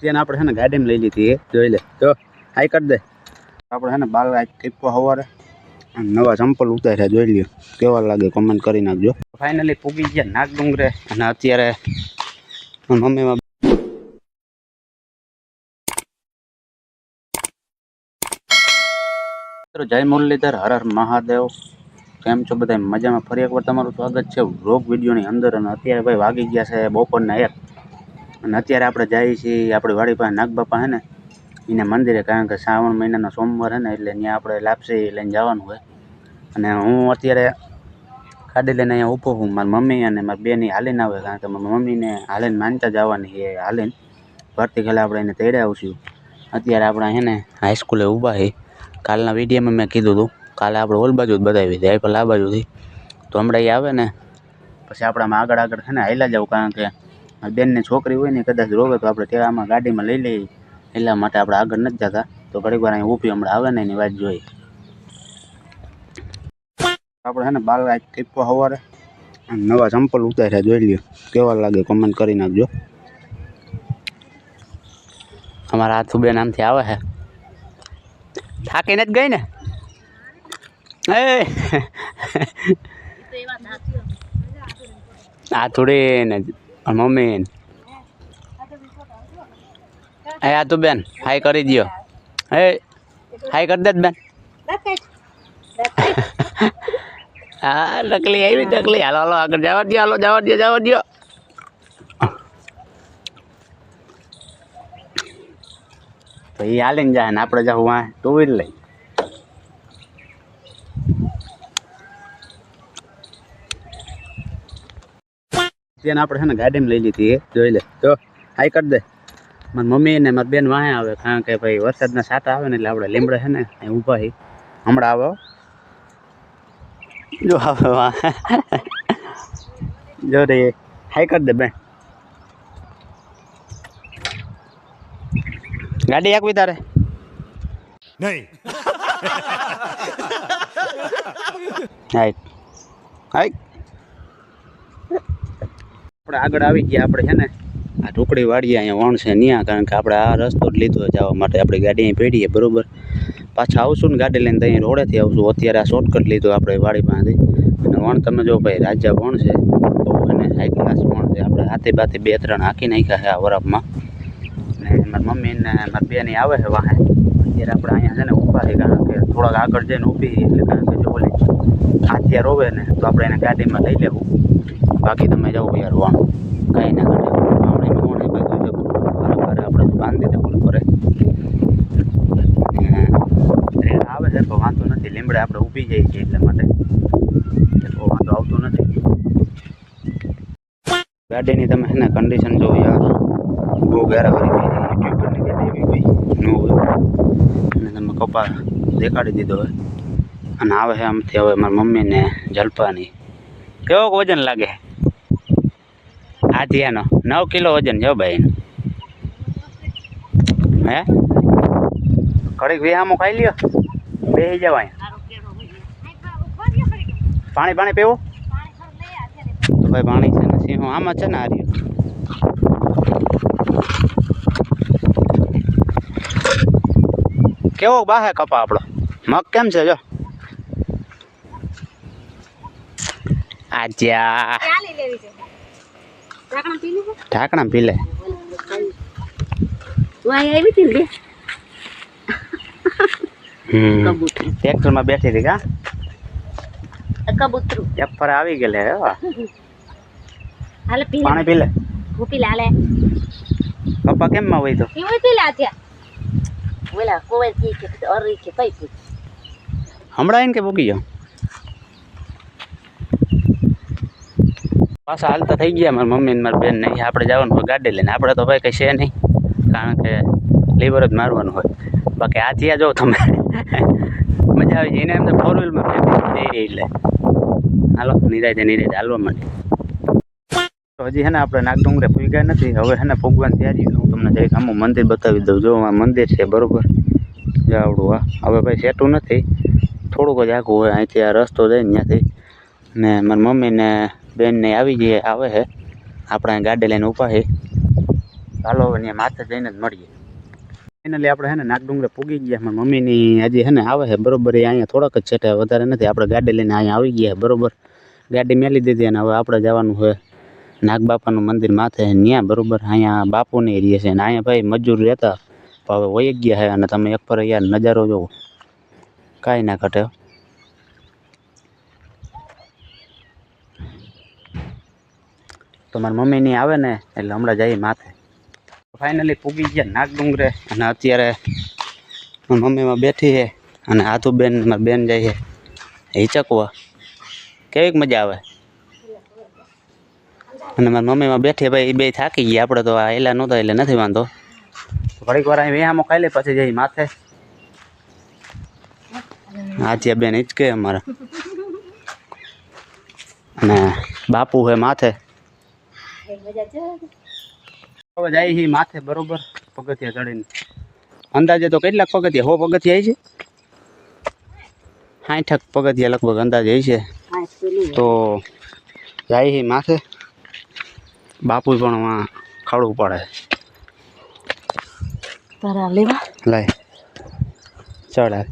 તેને આપણે છે ને ગાડીમાં લઈ લીધી એ જોઈ લે તો હાઈ કરી દે. આપણે છે ને બાલ ટીપવા સવારે નવા ચંપલ ઉતાર્યા જોઈ લ્યો કેવા લાગે કોમેન્ટ કરી નાખજો. ફાઇનલી પૂગી ગયા નાગ ડુંગરે અને અત્યારે મમ્મીમાં જય મુરલીધર હર હર મહાદેવ. કેમ છો બધા મજામાં? ફરી એકવાર તમારું સ્વાગત છે વ્લોગ વિડીયોની અંદર. અને અત્યારે ભાઈ વાગી ગયા છે બપોરના 1 અને અત્યારે આપણે જઈએ છીએ આપણી વાડી પાસે નાગબાપા છે ને એના મંદિરે, કારણ કે શ્રાવણ મહિનાનો સોમવાર છે ને એટલે ત્યાં આપણે લાપસી લઈને જવાનું હોય. અને હું અત્યારે ગાડી લઈને અહીંયા ઊભો છું. મારી મમ્મી અને મારી બેની હાલીને આવે, કારણ કે મારી મમ્મીને હાલીને માનતા જવાની એ હાલીને ભરતી ખેલા આપણે એને તેડે આવશું. અત્યારે આપણે છે ને હાઈસ્કૂલે ઊભા છીએ. કાલના વિડીયોમાં મેં કીધું હતું કાલે આપણે ઓલ બાજુ જ બતાવી હતી, પેલા આ બાજુથી તો હમણાં એ આવે ને પછી આપણામાં આગળ છે ને હાલ્યા જાવ, કારણ કે બેનની છોકરી હોય ને કદાચ રોવે તો આપણે ત્યાં આમાં ગાડીમાં લઈ લઈએ, એટલા માટે આપણે આગળ નથી જતા. તો ઘડીક વાર અહીં ઊભી હમણાં આવે ને એની વાત જોઈએ. આપણે છે ને બાલ ટીપવા સવારે નવા ચંપલ ઉતાર્યા જોઈ લ્યો કેવા લાગે કોમેન્ટ કરી નાખજો. અમારા હાથુબેન નામથી આવે છે, થાકી નથી ગઈ ને? એ હાથુડી ને મમ્મી એ હાથુબેન હાઈ કરી દો. એ હાઈ કરી દે બેન. હા નકલી આવી નકલી. હાલો હાલો આગળ જવા દો, હાલો જવા દો જવા દો. તો એ હાલીને જાય ને આપણે જવું આ ટુ વ્હીલ લઈ. તેને આપણે છે ને ગાડીમાં લઈ લીધી એ જોઈ લે તો હાઈ કરી દે. મારી મમ્મી ને મારી બેન વાંહે આવે, કારણ કે ભાઈ વરસાદના સાટા આવે ને એટલે આપણે લીમડે છે ને અહીં ઊભા છીએ. હમણાં આવે જો આવે વાહ જો રે હાઈ કરી દે બેન. ગાડી આકવી તારે નહીં? હાઈ હાઈ આપણે આગળ આવી ગયા. આપણે છે ને આ ઢોકળી વાડીએ અહીંયા વણ છે ત્યાં, કારણ કે આપણે આ રસ્તો જ લીધો જવા માટે. આપણી ગાડી અહીં પેઢીએ બરાબર. પાછા આવશું ને ગાડી લઈને ત્યાં રોડેથી આવશું. અત્યારે આ શોર્ટકટ લીધો આપણે વાડી પાસેથી. અને વણ તમે જો ભાઈ રાજા વણ છે, બહુ એને હાઈ ક્લાસ વણ છે. આપણે હાથે બાથે 2-3 હાંકી નાખ્યા છે આ વરફમાં. અને મારી મમ્મી ને મારી બેન આવે છે વાહે. અત્યારે આપણે અહીંયા છે ને ઊભા છે, કારણ કે થોડાક આગળ જઈને ઊભી એટલે કારણ કે જો ઓલી હાથિયા રોવે ને તો આપણે એને ગાડીમાં લઈ લેવું. બાકી તમે જાઓ યાર વણ કાંઈ ના કરે. વાવણીનું વણ એ બધું છે બરાબર આપણે બાંધી દે બોલ કરે આવે છે તો વાંધો નથી. લીમડે આપણે ઊભી જઈએ છીએ એટલા માટે એટલો વાંધો આવતો નથી. ગાડીની તમે છે ને કન્ડિશન જો યાર બહુ ગેરાવાળી ગઈ છે. યુટ્યુબરની ગાડી એવી ગઈ ન હોય. અને તમે કપા દેખાડી દીધો હોય અને આવે છે આમથી. હવે મારી મમ્મીને જલપાની કેવો વજન લાગે? હાથિયાનો 9 કિલો વજન છે ભાઈ. હે ઘડીક વિહામો ખાઈ લ્યો, બેસી જાવ અહીંયા. પાણી પીવું તો ભાઈ પાણી છે ને સિંહો આમાં છે ને હાર્યું. કેવો બાહે કપા આપણો મગ કેમ છે જો? આજા ઢાંકણા પી લે. ટ્રેક્ટરમાં બેઠી હતી કા કબૂતરું ચપ્પર આવી ગયેલે. પાણી પી લે. પપ્પા કેમ માં હોય તો હમણાં એને કે મૂકી જાઓ. પાછા હાલતા થઈ ગયા મારી મમ્મી ને મારી બેન નહીં. આપણે જવાનું હોય ગાડી લઈને. આપણે તો ભાઈ કંઈ છે નહીં, કારણ કે લીવર જ મારવાનું હોય. બાકી હાથિયા જો તમે મજા આવી જાય એને. એમને 4 વ્હીલમાં એટલે હાલો નિરાજે હાલવા માટે. તો હજી છે ને આપણે નાગડુંગરે પૂગ્યા નથી. હવે છે ને ભગવાન તૈયારી હું તમને જઈશ આમ મંદિર બતાવી દઉં. જો આ મંદિર છે બરાબર જાવડું. હા હવે ભાઈ સેટું નથી, થોડુંક જ આખું હોય. અહીંથી આ રસ્તો જાય ને ત્યાંથી. ને મારી મમ્મી ને બેન ને આવી જઈએ આવે છે. આપણે ગાડી લઈને ઊભા છે. હાલો હવે ત્યાં માથે જઈને જ મળીએ. ફાઇનલી આપણે હે ને નાગડુંગરે પૂગી ગયા. મારી મમ્મીની હજી હે ને આવે છે બરોબર. એ અહીંયા થોડાક જ છે, વધારે નથી. આપણે ગાડી લઈને અહીંયા આવી ગયા બરોબર. ગાડી મેલી દીધી અને હવે આપણે જવાનું છે નાગબાપાનું મંદિર માથે ત્યાં બરોબર. અહીંયા બાપુની રહીએ છે અને અહીંયા ભાઈ મજૂર રહેતા હવે વહી ગયા છે. અને તમે એક પર યાર નજારો જોવો, કાંઈ ના ઘટે. તો મારી મમ્મીની આવે ને એટલે હમણાં જઈએ માથે. ફાઇનલી પૂગી ગયા નાગડુંગરે અને અત્યારે મારી મમ્મીમાં બેઠી છે અને આધુબેન મારી બેન જાય છે હિચકવા. કેવીક મજા આવે. અને મારી મમ્મીમાં બેઠી ભાઈ એ બે થાકી ગયા. આપણે તો આ એલા નહોતા એટલે નથી વાંધો. ઘડીક વાર અહીં વેહામાં ખાઈ લે પછી જઈ માથે. આજીયા બેન હિચકે અમારા અને બાપુ હે માથે. હવે જાય છે માથે બરોબર પગથિયા ચડીને. અંદાજે તો કેટલાક પગથિયા 100 પગથિયા છે, 60 પગથિયા લગભગ અંદાજે છે. તો જાય છે માથે. બાપુ પણ વાં ખાડવું પડે. તારા લેવા લાય ચડા.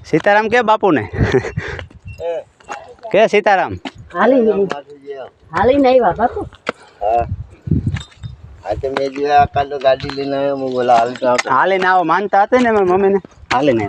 સીતારામ કે બાપુ ને કે સીતારામ હાલીને આવ્યા બાપુ. આજે મેં જો કાલ તો ગાડી લઈને આવ્યો. હું બોલા હાલીને આવો માનતા હતા ને મારી મમ્મીને. હાલીને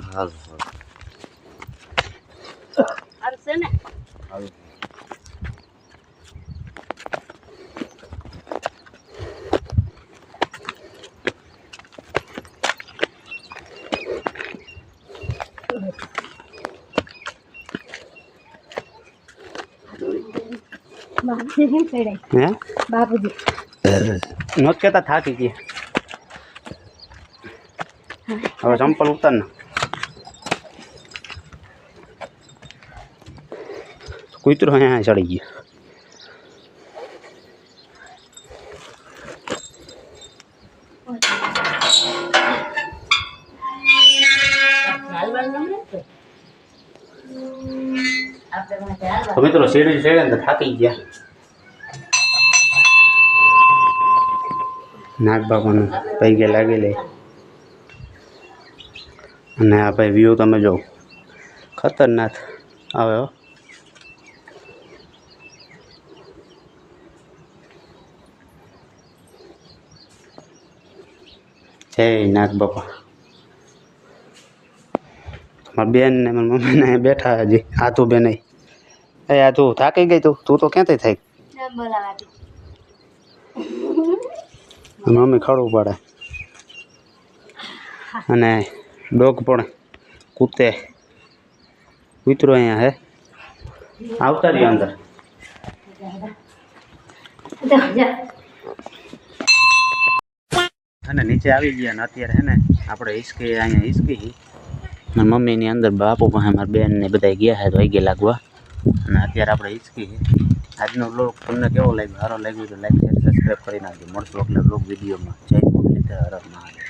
હે બાપુજી નોટ કેતા થાકી ગયા. હવે ચંપલ ઉતાર ને. કૂતરો અહીંયા ચડી ગયા. તો મિત્રો શેરડી ચડે ને થાકી ગયા. નાગબાપાનું પૈગે લાગેલી અને આ ભાઈ વ્યૂ તમે જો ખતરનાક આવે હો. જય નાગબાપા. મારી બેન ને મારી મમ્મીને બેઠા હજી. આધુ બેન એ આધુ થાકી ગઈ. તું તો ક્યાંથી થઈ. મમ્મી ખડવું પડે અને ડોગ પણ કૂતે. કૂતરો અહીંયા હે. આવતા રહ્યો અંદર. અને નીચે આવી ગયા ને અત્યારે હે ને આપણે હિસકી અહીંયા હિસકી. મારી મમ્મીની અંદર બાપુ પાસે મારી બેન ને બધા ગયા છે તો વાગે લાગવા. અને અત્યારે આપણે હિસકી. આજનો બ્લોગ તમને કેવો લાગ્યો? સારો લાગ્યો તો લાઈક શેર સબસ્ક્રાઈબ કરી નાખજો. મળશું એટલે બ્લોગ વિડીયોમાં. જય મુરલીધર હર મહાદેવ.